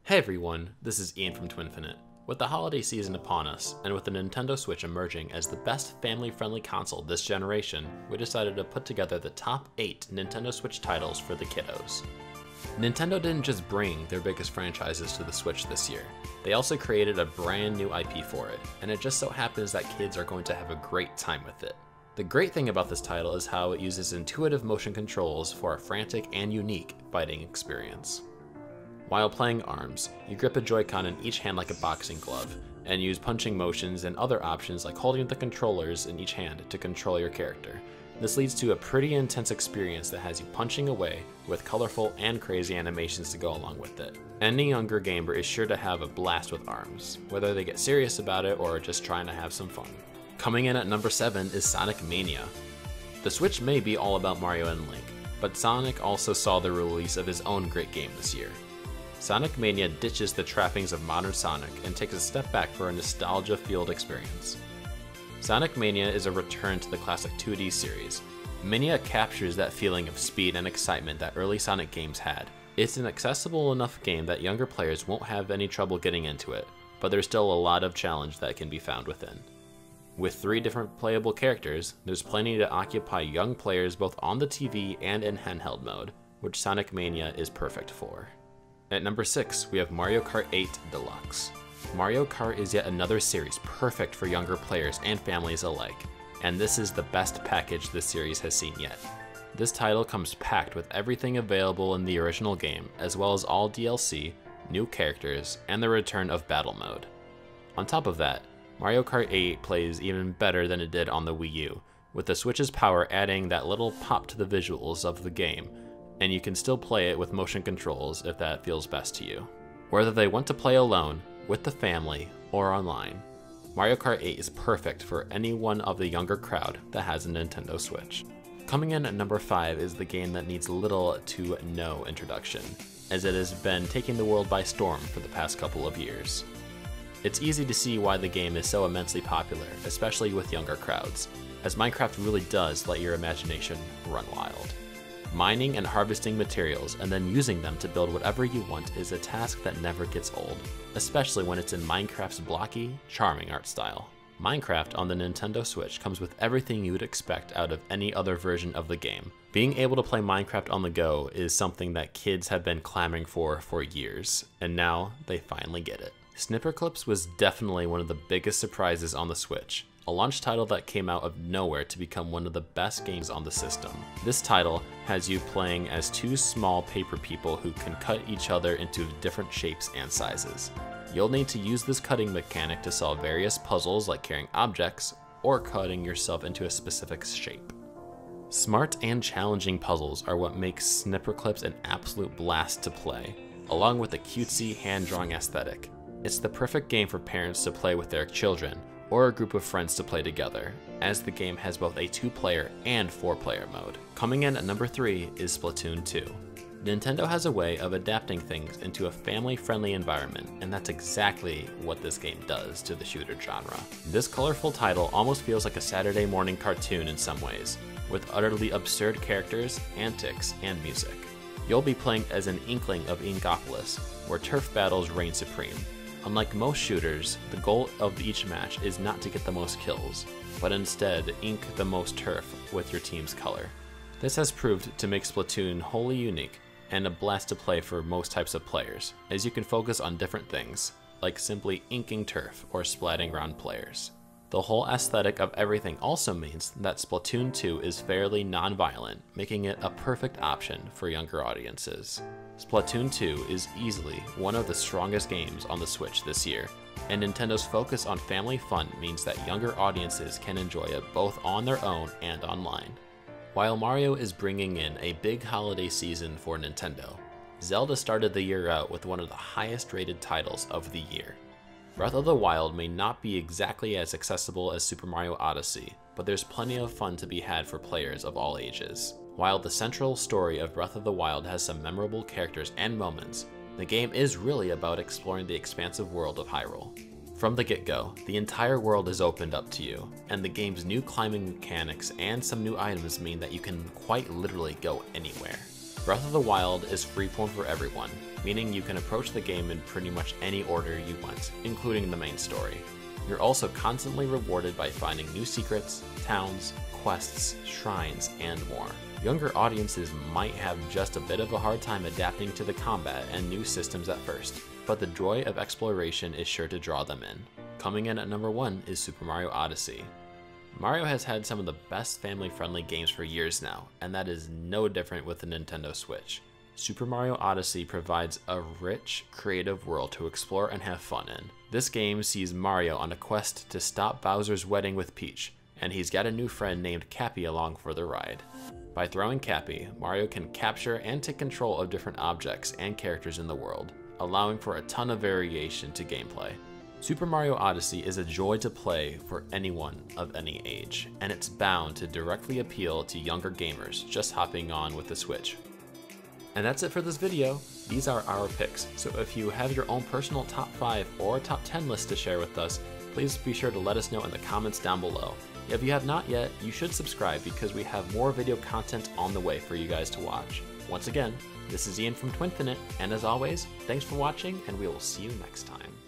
Hey everyone, this is Ian from Twinfinite. With the holiday season upon us, and with the Nintendo Switch emerging as the best family-friendly console this generation, we decided to put together the top 8 Nintendo Switch titles for the kiddos. Nintendo didn't just bring their biggest franchises to the Switch this year, they also created a brand new IP for it, and it just so happens that kids are going to have a great time with it. The great thing about this title is how it uses intuitive motion controls for a frantic and unique fighting experience. While playing ARMS, you grip a Joy-Con in each hand like a boxing glove, and use punching motions and other options like holding the controllers in each hand to control your character. This leads to a pretty intense experience that has you punching away with colorful and crazy animations to go along with it. Any younger gamer is sure to have a blast with ARMS, whether they get serious about it or just trying to have some fun. Coming in at number 7 is Sonic Mania. The Switch may be all about Mario and Link, but Sonic also saw the release of his own great game this year. Sonic Mania ditches the trappings of modern Sonic and takes a step back for a nostalgia-fueled experience. Sonic Mania is a return to the classic 2D series. Mania captures that feeling of speed and excitement that early Sonic games had. It's an accessible enough game that younger players won't have any trouble getting into it, but there's still a lot of challenge that can be found within. With 3 different playable characters, there's plenty to occupy young players both on the TV and in handheld mode, which Sonic Mania is perfect for. At number 6, we have Mario Kart 8 Deluxe. Mario Kart is yet another series perfect for younger players and families alike, and this is the best package this series has seen yet. This title comes packed with everything available in the original game, as well as all DLC, new characters, and the return of Battle Mode. On top of that, Mario Kart 8 plays even better than it did on the Wii U, with the Switch's power adding that little pop to the visuals of the game, and you can still play it with motion controls if that feels best to you. Whether they want to play alone, with the family, or online, Mario Kart 8 is perfect for any one of the younger crowd that has a Nintendo Switch. Coming in at number 5 is the game that needs little to no introduction, as it has been taking the world by storm for the past couple of years. It's easy to see why the game is so immensely popular, especially with younger crowds, as Minecraft really does let your imagination run wild. Mining and harvesting materials and then using them to build whatever you want is a task that never gets old, especially when it's in Minecraft's blocky, charming art style. Minecraft on the Nintendo Switch comes with everything you would expect out of any other version of the game. Being able to play Minecraft on the go is something that kids have been clamoring for years, and now they finally get it. Snipperclips was definitely one of the biggest surprises on the Switch, a launch title that came out of nowhere to become one of the best games on the system. This title has you playing as 2 small paper people who can cut each other into different shapes and sizes. You'll need to use this cutting mechanic to solve various puzzles like carrying objects or cutting yourself into a specific shape. Smart and challenging puzzles are what makes Snipperclips an absolute blast to play, along with a cutesy hand-drawing aesthetic. It's the perfect game for parents to play with their children, or a group of friends to play together, as the game has both a 2-player and 4-player mode. Coming in at number 3 is Splatoon 2. Nintendo has a way of adapting things into a family-friendly environment, and that's exactly what this game does to the shooter genre. This colorful title almost feels like a Saturday morning cartoon in some ways, with utterly absurd characters, antics, and music. You'll be playing as an Inkling of Inkopolis, where turf battles reign supreme. Unlike most shooters, the goal of each match is not to get the most kills, but instead ink the most turf with your team's color. This has proved to make Splatoon wholly unique and a blast to play for most types of players, as you can focus on different things, like simply inking turf or splatting around players. The whole aesthetic of everything also means that Splatoon 2 is fairly non-violent, making it a perfect option for younger audiences. Splatoon 2 is easily one of the strongest games on the Switch this year, and Nintendo's focus on family fun means that younger audiences can enjoy it both on their own and online. While Mario is bringing in a big holiday season for Nintendo, Zelda started the year out with one of the highest rated titles of the year. Breath of the Wild may not be exactly as accessible as Super Mario Odyssey, but there's plenty of fun to be had for players of all ages. While the central story of Breath of the Wild has some memorable characters and moments, the game is really about exploring the expansive world of Hyrule. From the get-go, the entire world is opened up to you, and the game's new climbing mechanics and some new items mean that you can quite literally go anywhere. Breath of the Wild is freeform for everyone, meaning you can approach the game in pretty much any order you want, including the main story. You're also constantly rewarded by finding new secrets, towns, quests, shrines, and more. Younger audiences might have just a bit of a hard time adapting to the combat and new systems at first, but the joy of exploration is sure to draw them in. Coming in at number 1 is Super Mario Odyssey. Mario has had some of the best family-friendly games for years now, and that is no different with the Nintendo Switch. Super Mario Odyssey provides a rich, creative world to explore and have fun in. This game sees Mario on a quest to stop Bowser's wedding with Peach, and he's got a new friend named Cappy along for the ride. By throwing Cappy, Mario can capture and take control of different objects and characters in the world, allowing for a ton of variation to gameplay. Super Mario Odyssey is a joy to play for anyone of any age, and it's bound to directly appeal to younger gamers just hopping on with the Switch. And that's it for this video. These are our picks, so if you have your own personal top 5 or top 10 list to share with us, please be sure to let us know in the comments down below. If you have not yet, you should subscribe because we have more video content on the way for you guys to watch. Once again, this is Ian from Twinfinite, and as always, thanks for watching, and we will see you next time.